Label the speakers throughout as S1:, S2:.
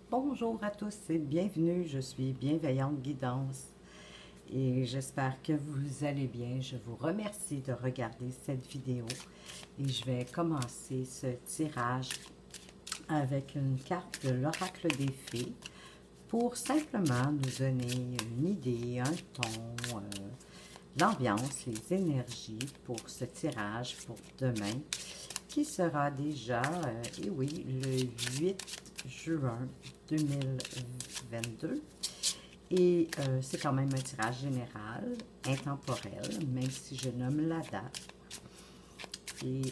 S1: Bonjour à tous et bienvenue, je suis Bienveillante Guidance et j'espère que vous allez bien. Je vous remercie de regarder cette vidéo et je vais commencer ce tirage avec une carte de l'Oracle des Fées pour simplement nous donner une idée, un ton, l'ambiance, les énergies pour ce tirage pour demain qui sera déjà, et oui, le 8 juin 2022. Et c'est quand même un tirage général, intemporel, même si je nomme la date. Et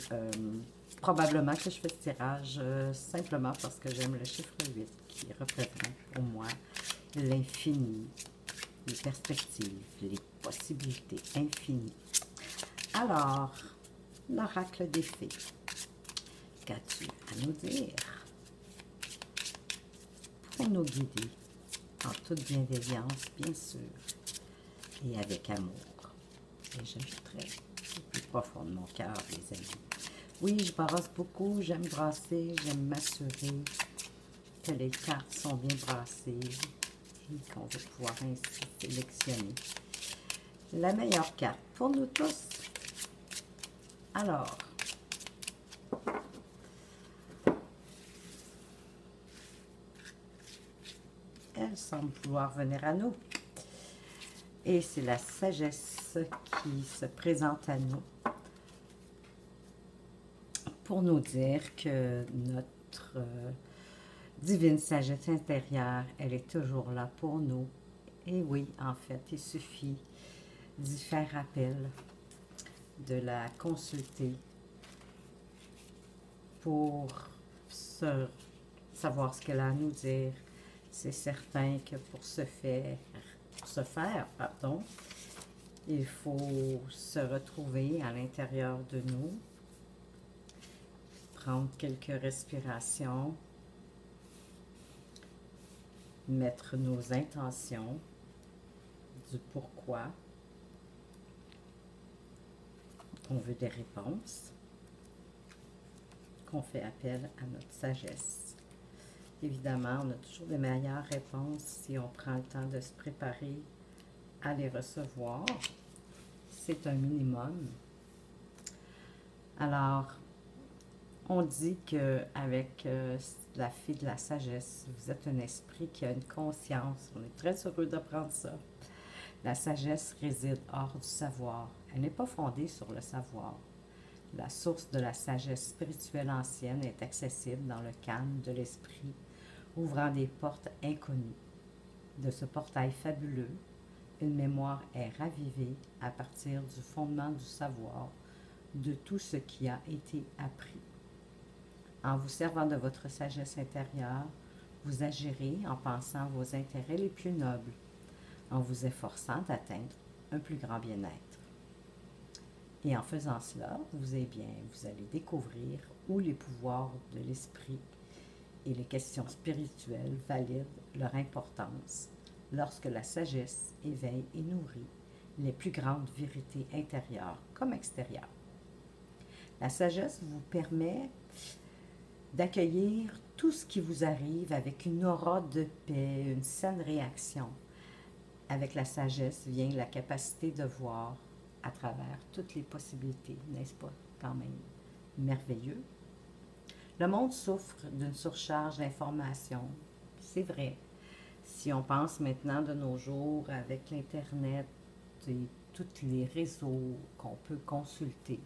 S1: probablement que je fais ce tirage simplement parce que j'aime le chiffre 8 qui représente pour moi l'infini, les perspectives, les possibilités infinies. Alors, l'oracle des fées, qu'as-tu à nous dire pour nous guider en toute bienveillance, bien sûr, et avec amour? Et j'ajouterai au plus profond de mon cœur, les amis. Oui, je brasse beaucoup, j'aime brasser, j'aime m'assurer que les cartes sont bien brassées et qu'on va pouvoir ainsi sélectionner la meilleure carte pour nous tous. Alors, elle semble vouloir venir à nous. Et c'est la sagesse qui se présente à nous pour nous dire que notre divine sagesse intérieure, elle est toujours là pour nous. Et oui, en fait, il suffit d'y faire appel, de la consulter pour savoir ce qu'elle a à nous dire. C'est certain que pour ce faire, il faut se retrouver à l'intérieur de nous, prendre quelques respirations, mettre nos intentions du pourquoi on veut des réponses, qu'on fait appel à notre sagesse. Évidemment, on a toujours des meilleures réponses si on prend le temps de se préparer à les recevoir. C'est un minimum. Alors, on dit qu'avec la fée de la sagesse, vous êtes un esprit qui a une conscience. On est très heureux d'apprendre ça. La sagesse réside hors du savoir. Elle n'est pas fondée sur le savoir. La source de la sagesse spirituelle ancienne est accessible dans le calme de l'esprit, ouvrant des portes inconnues. De ce portail fabuleux, une mémoire est ravivée à partir du fondement du savoir, de tout ce qui a été appris. En vous servant de votre sagesse intérieure, vous agirez en pensant à vos intérêts les plus nobles, en vous efforçant d'atteindre un plus grand bien-être. Et en faisant cela, vous allez découvrir où les pouvoirs de l'esprit et les questions spirituelles valident leur importance lorsque la sagesse éveille et nourrit les plus grandes vérités intérieures comme extérieures. La sagesse vous permet d'accueillir tout ce qui vous arrive avec une aura de paix, une saine réaction. Avec la sagesse vient la capacité de voir à travers toutes les possibilités, n'est-ce pas quand même merveilleux? Le monde souffre d'une surcharge d'informations, c'est vrai. Si on pense maintenant de nos jours avec l'Internet et tous les réseaux qu'on peut consulter,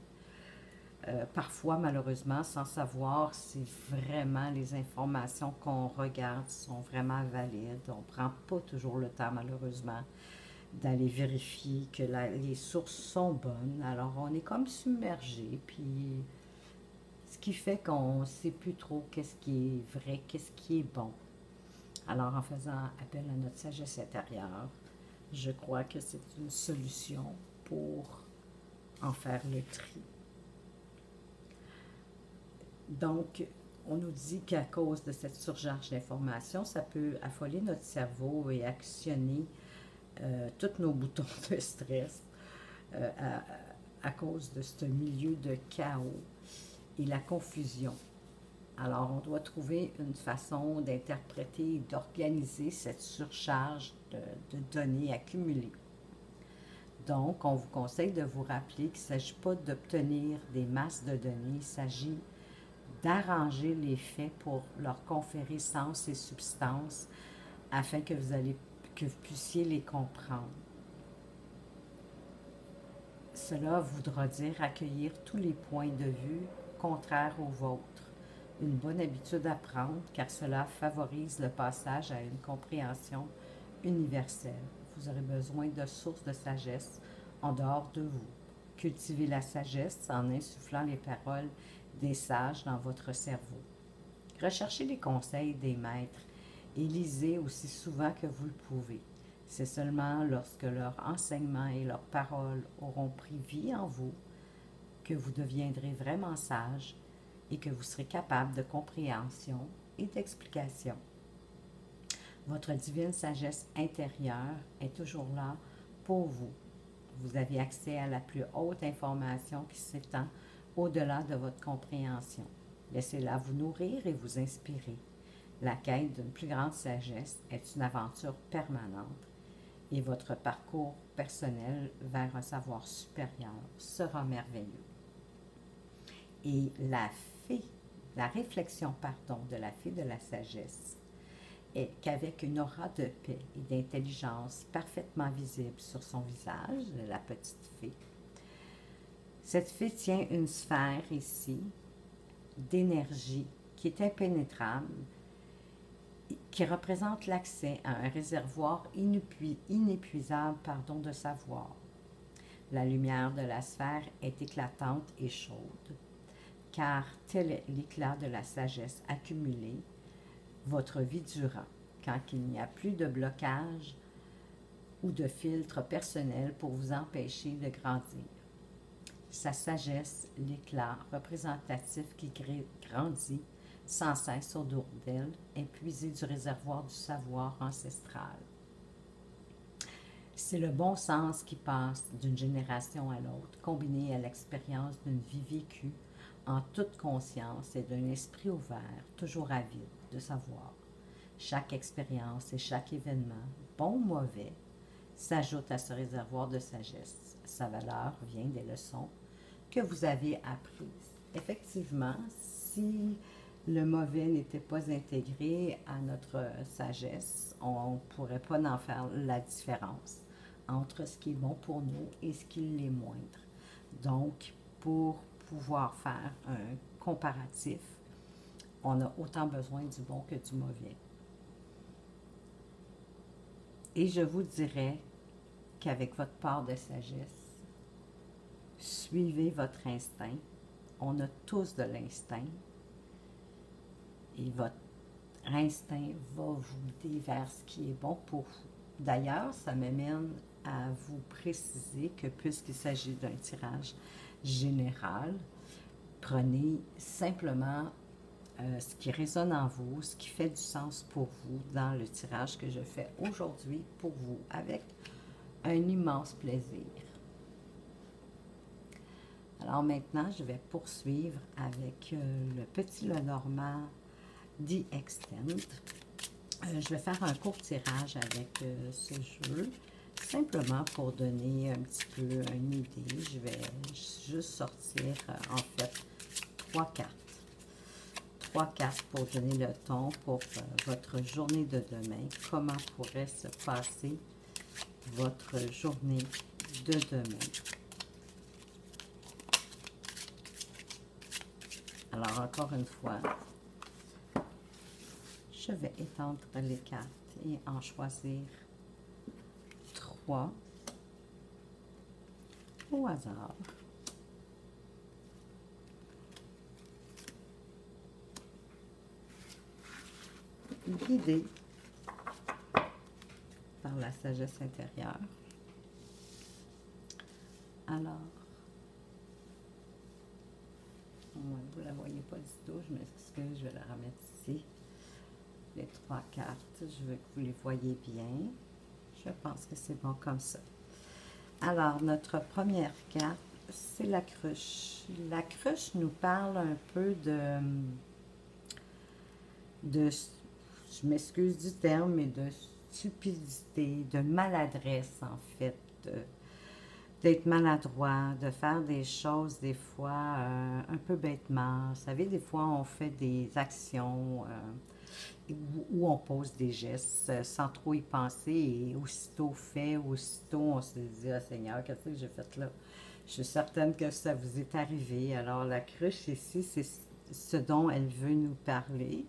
S1: parfois malheureusement sans savoir si vraiment les informations qu'on regarde sont vraiment valides. On ne prend pas toujours le temps malheureusement d'aller vérifier que les sources sont bonnes. Alors on est comme submergé, puis ce qui fait qu'on ne sait plus trop qu'est-ce qui est vrai, qu'est-ce qui est bon. Alors en faisant appel à notre sagesse intérieure, je crois que c'est une solution pour en faire le tri. Donc, on nous dit qu'à cause de cette surcharge d'informations, ça peut affoler notre cerveau et actionner tous nos boutons de stress à cause de ce milieu de chaos et la confusion. Alors, on doit trouver une façon d'interpréter et d'organiser cette surcharge de données accumulées. Donc, on vous conseille de vous rappeler qu'il ne s'agit pas d'obtenir des masses de données, il s'agit d'arranger les faits pour leur conférer sens et substance afin que vous puissiez les comprendre. Cela voudra dire accueillir tous les points de vue contraires aux vôtres. Une bonne habitude à prendre car cela favorise le passage à une compréhension universelle. Vous aurez besoin de sources de sagesse en dehors de vous. Cultivez la sagesse en insufflant les paroles des sages dans votre cerveau. Recherchez les conseils des maîtres et lisez aussi souvent que vous le pouvez. C'est seulement lorsque leur enseignement et leurs paroles auront pris vie en vous que vous deviendrez vraiment sage et que vous serez capable de compréhension et d'explication. Votre divine sagesse intérieure est toujours là pour vous. Vous avez accès à la plus haute information qui s'étend au-delà de votre compréhension. Laissez-la vous nourrir et vous inspirer. La quête d'une plus grande sagesse est une aventure permanente et votre parcours personnel vers un savoir supérieur sera merveilleux. Et la réflexion de la fée de la sagesse est qu'avec une aura de paix et d'intelligence parfaitement visible sur son visage, la petite fée, cette fée tient une sphère ici d'énergie qui est impénétrable, qui représente l'accès à un réservoir inépuisable de savoir. La lumière de la sphère est éclatante et chaude, car tel est l'éclat de la sagesse accumulée, votre vie durant, quand il n'y a plus de blocage ou de filtre personnel pour vous empêcher de grandir. Sa sagesse, l'éclat représentatif qui grandit sans cesse autour d'elle, est puisé du réservoir du savoir ancestral. C'est le bon sens qui passe d'une génération à l'autre, combiné à l'expérience d'une vie vécue en toute conscience et d'un esprit ouvert, toujours avide de savoir. Chaque expérience et chaque événement, bon ou mauvais, s'ajoute à ce réservoir de sagesse. Sa valeur vient des leçons que vous avez apprises. Effectivement, si le mauvais n'était pas intégré à notre sagesse, on ne pourrait pas en faire la différence entre ce qui est bon pour nous et ce qui l'est moindre. Donc, pour pouvoir faire un comparatif, on a autant besoin du bon que du mauvais. Et je vous dirais qu'avec votre part de sagesse, suivez votre instinct. On a tous de l'instinct. Et votre instinct va vous guider vers ce qui est bon pour vous. D'ailleurs, ça m'amène à vous préciser que puisqu'il s'agit d'un tirage général, prenez simplement ce qui résonne en vous, ce qui fait du sens pour vous dans le tirage que je fais aujourd'hui pour vous, avec un immense plaisir. Alors maintenant, je vais poursuivre avec le petit Lenormand The Extend. Je vais faire un court tirage avec ce jeu, simplement pour donner un petit peu une idée. Je vais juste sortir en fait 3 cartes. 3 cartes pour donner le ton pour votre journée de demain. Comment pourrait se passer votre journée de demain. Alors encore une fois, je vais étendre les cartes et en choisir 3 au hasard. Guidé par la sagesse intérieure. Alors, vous ne la voyez pas du tout, je m'excuse, je vais la remettre ici. Les 3 cartes, je veux que vous les voyez bien. Je pense que c'est bon comme ça. Alors, notre première carte, c'est la cruche. La cruche nous parle un peu de, je m'excuse du terme, mais de stupidité, de maladresse en fait, d'être maladroit, de faire des choses des fois un peu bêtement. Vous savez, des fois on fait des actions où on pose des gestes sans trop y penser et aussitôt fait, aussitôt on se dit, ah Seigneur, qu'est-ce que j'ai fait là? Je suis certaine que ça vous est arrivé. Alors la cruche ici, c'est ce dont elle veut nous parler.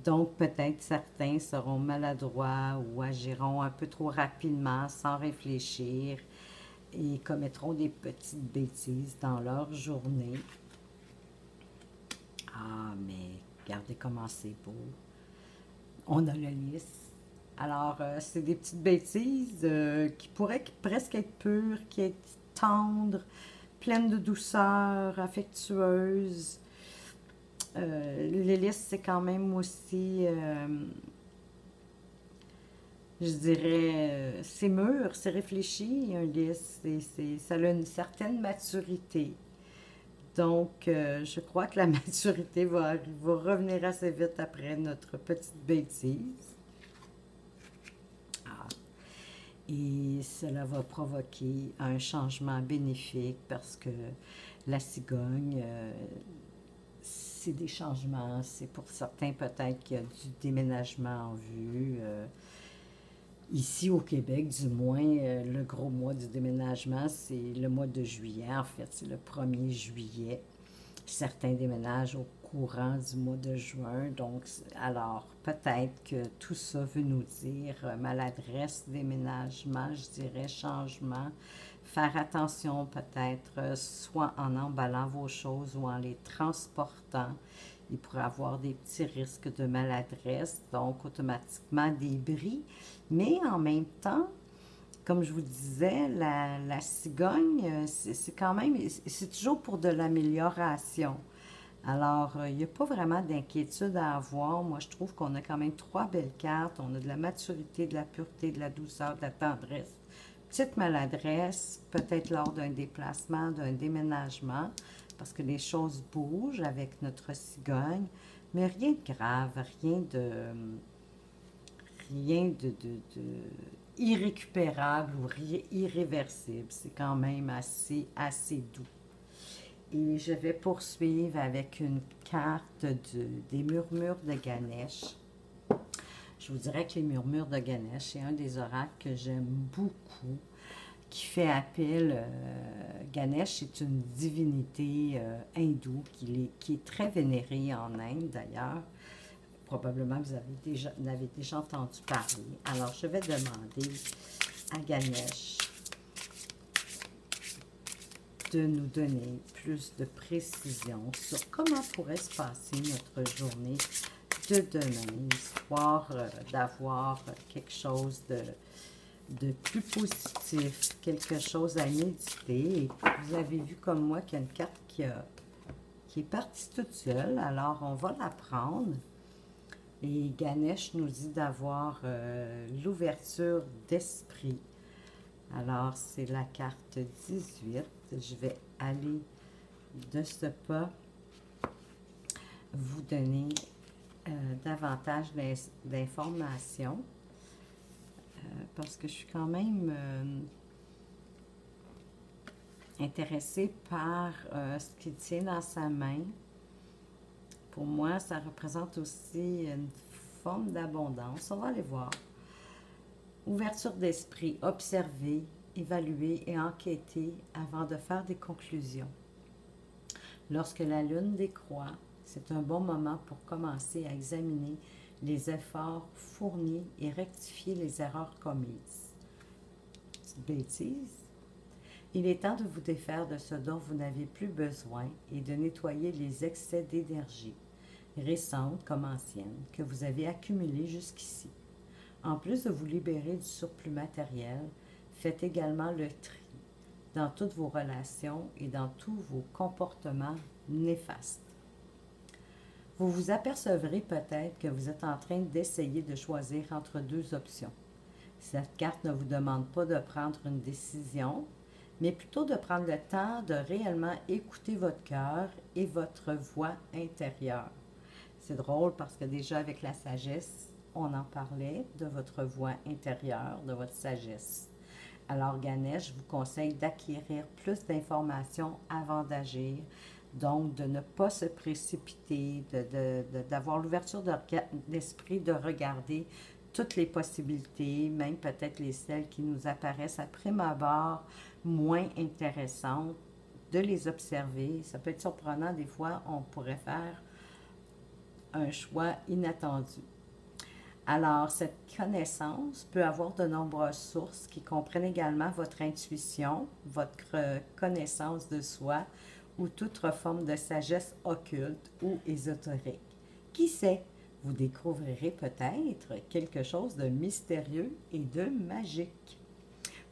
S1: Donc peut-être certains seront maladroits ou agiront un peu trop rapidement sans réfléchir et commettront des petites bêtises dans leur journée. Ah, mais regardez comment c'est beau. On a le lys. Alors, c'est des petites bêtises qui pourraient presque être pures, qui être tendres, pleines de douceur, affectueuses. L'hélice, c'est quand même aussi, je dirais, c'est mûr, c'est réfléchi, un lys. Ça a une certaine maturité. Donc, je crois que la maturité va revenir assez vite après notre petite bêtise. Ah. Et cela va provoquer un changement bénéfique parce que la cigogne, c'est des changements. C'est pour certains peut-être qu'il y a du déménagement en vue. Ici au Québec, du moins, le gros mois du déménagement, c'est le mois de juillet. En fait, c'est le 1er juillet. Certains déménagent au courant du mois de juin. Donc, alors, peut-être que tout ça veut nous dire maladresse, déménagement, je dirais changement. Faire attention peut-être, soit en emballant vos choses ou en les transportant. Il pourrait avoir des petits risques de maladresse, donc automatiquement des bris. Mais en même temps, comme je vous disais, la cigogne, c'est quand même, c'est toujours pour de l'amélioration. Alors, il n'y a pas vraiment d'inquiétude à avoir. Moi, je trouve qu'on a quand même 3 belles cartes. On a de la maturité, de la pureté, de la douceur, de la tendresse. Petite maladresse, peut-être lors d'un déplacement, d'un déménagement, parce que les choses bougent avec notre cigogne, mais rien de grave, rien de irrécupérable ou irréversible. C'est quand même assez doux. Et je vais poursuivre avec une carte des murmures de Ganesh. Je vous dirais que les murmures de Ganesh, c'est un des oracles que j'aime beaucoup, qui fait appel. Ganesh est une divinité hindoue qui est très vénérée en Inde d'ailleurs. Probablement que vous en avez déjà entendu parler. Alors, je vais demander à Ganesh de nous donner plus de précision sur comment pourrait se passer notre journée de demain, histoire d'avoir quelque chose de plus positif, quelque chose à méditer. Et vous avez vu comme moi qu'il y a une carte qui est partie toute seule, alors on va la prendre. Et Ganesh nous dit d'avoir l'ouverture d'esprit. Alors, c'est la carte 18. Je vais aller de ce pas vous donner davantage d'informations parce que je suis quand même intéressée par ce qu'il tient dans sa main. Pour moi, ça représente aussi une forme d'abondance. On va aller voir. Ouverture d'esprit, observer, évaluer et enquêter avant de faire des conclusions. Lorsque la lune décroît, c'est un bon moment pour commencer à examiner les efforts fournis et rectifier les erreurs commises. Petite bêtise. Il est temps de vous défaire de ce dont vous n'avez plus besoin et de nettoyer les excès d'énergie, récente comme ancienne, que vous avez accumulés jusqu'ici. En plus de vous libérer du surplus matériel, faites également le tri dans toutes vos relations et dans tous vos comportements néfastes. Vous vous apercevrez peut-être que vous êtes en train d'essayer de choisir entre deux options. Cette carte ne vous demande pas de prendre une décision, mais plutôt de prendre le temps de réellement écouter votre cœur et votre voix intérieure. C'est drôle parce que déjà avec la sagesse, on en parlait de votre voix intérieure, de votre sagesse. Alors Ganesh, je vous conseille d'acquérir plus d'informations avant d'agir, donc de ne pas se précipiter, d'avoir l'ouverture d'esprit, de regarder toutes les possibilités, même peut-être celles qui nous apparaissent à prime abord moins intéressantes, de les observer. Ça peut être surprenant, des fois, on pourrait faire un choix inattendu. Alors, cette connaissance peut avoir de nombreuses sources qui comprennent également votre intuition, votre connaissance de soi ou toute forme de sagesse occulte ou ésotérique. Qui sait, vous découvrirez peut-être quelque chose de mystérieux et de magique.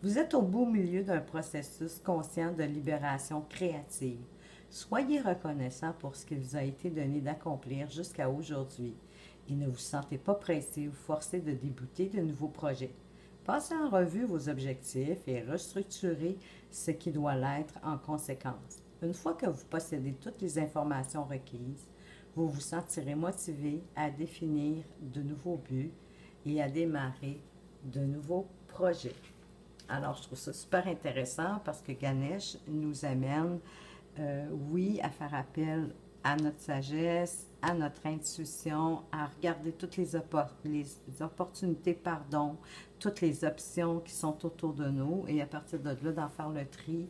S1: Vous êtes au beau milieu d'un processus conscient de libération créative. Soyez reconnaissant pour ce qui vous a été donné d'accomplir jusqu'à aujourd'hui et ne vous sentez pas pressé ou forcé de débuter de nouveaux projets. Passez en revue vos objectifs et restructurez ce qui doit l'être en conséquence. Une fois que vous possédez toutes les informations requises, vous vous sentirez motivé à définir de nouveaux buts et à démarrer de nouveaux projets. Alors, je trouve ça super intéressant parce que Ganesh nous amène, oui, à faire appel à notre sagesse, à notre intuition, à regarder toutes les opportunités, toutes les options qui sont autour de nous et à partir de là, d'en faire le tri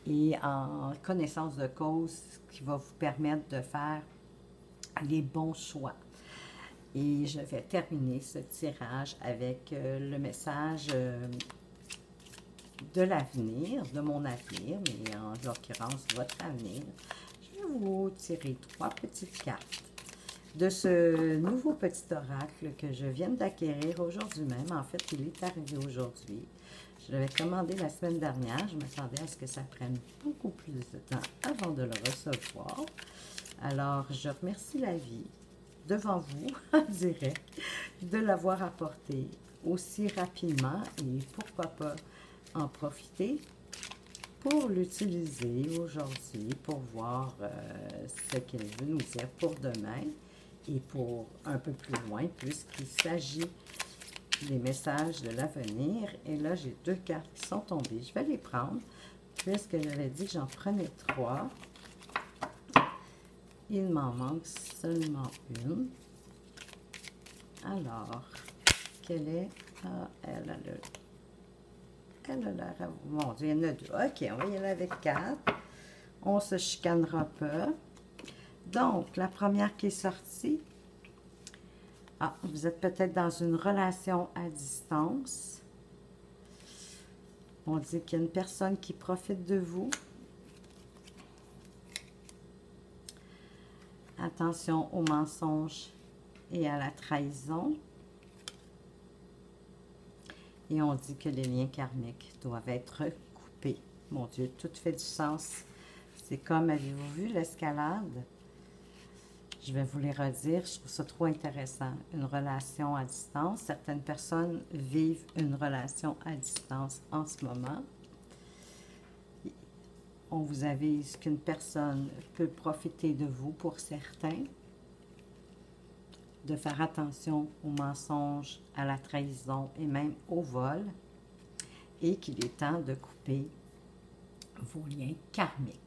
S1: et en connaissance de cause qui va vous permettre de faire les bons choix. Et je vais terminer ce tirage avec le message de l'avenir, de mon avenir, mais en l'occurrence votre avenir. Je vais vous tirer 3 petites cartes de ce nouveau petit oracle que je viens d'acquérir aujourd'hui même. En fait, il est arrivé aujourd'hui. Je l'avais commandé la semaine dernière. Je m'attendais à ce que ça prenne beaucoup plus de temps avant de le recevoir. Alors, je remercie la vie devant vous, en direct, de l'avoir apporté aussi rapidement et pourquoi pas en profiter pour l'utiliser aujourd'hui, pour voir ce qu'elle veut nous dire pour demain et pour un peu plus loin, puisqu'il s'agit des messages de l'avenir. Et là, j'ai 2 cartes qui sont tombées. Je vais les prendre, puisque j'avais dit que j'en prenais 3. Il m'en manque seulement une. Alors, quelle est... Ah, elle a l'air à vous... Mon Dieu, il y en a 2. OK, on va y aller avec 4. On se chicanera pas. Donc, la première qui est sortie. Ah, vous êtes peut-être dans une relation à distance. On dit qu'il y a une personne qui profite de vous. Attention aux mensonges et à la trahison. Et on dit que les liens karmiques doivent être coupés. Mon Dieu, tout fait du sens. C'est comme, avez-vous vu l'escalade? Je vais vous les redire, je trouve ça trop intéressant. Une relation à distance. Certaines personnes vivent une relation à distance en ce moment. On vous avise qu'une personne peut profiter de vous pour certains, de faire attention aux mensonges, à la trahison et même au vol, et qu'il est temps de couper vos liens karmiques.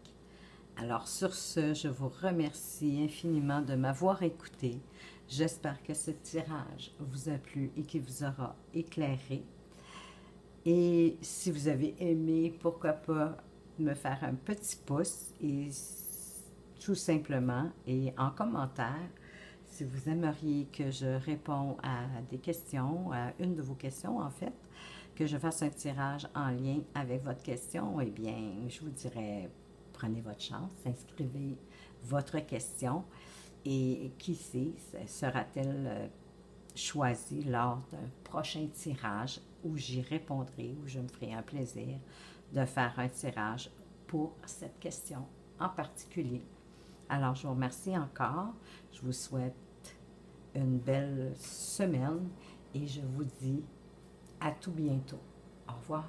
S1: Alors sur ce, je vous remercie infiniment de m'avoir écouté. J'espère que ce tirage vous a plu et qu'il vous aura éclairé. Et si vous avez aimé, pourquoi pas me faire un petit pouce et tout simplement, et en commentaire, si vous aimeriez que je réponde à des questions, à une de vos questions en fait, que je fasse un tirage en lien avec votre question, eh bien, je vous dirais, prenez votre chance, inscrivez votre question et qui sait, sera-t-elle choisie lors d'un prochain tirage où j'y répondrai, où je me ferai un plaisir de faire un tirage pour cette question en particulier. Alors, je vous remercie encore. Je vous souhaite une belle semaine et je vous dis à tout bientôt. Au revoir.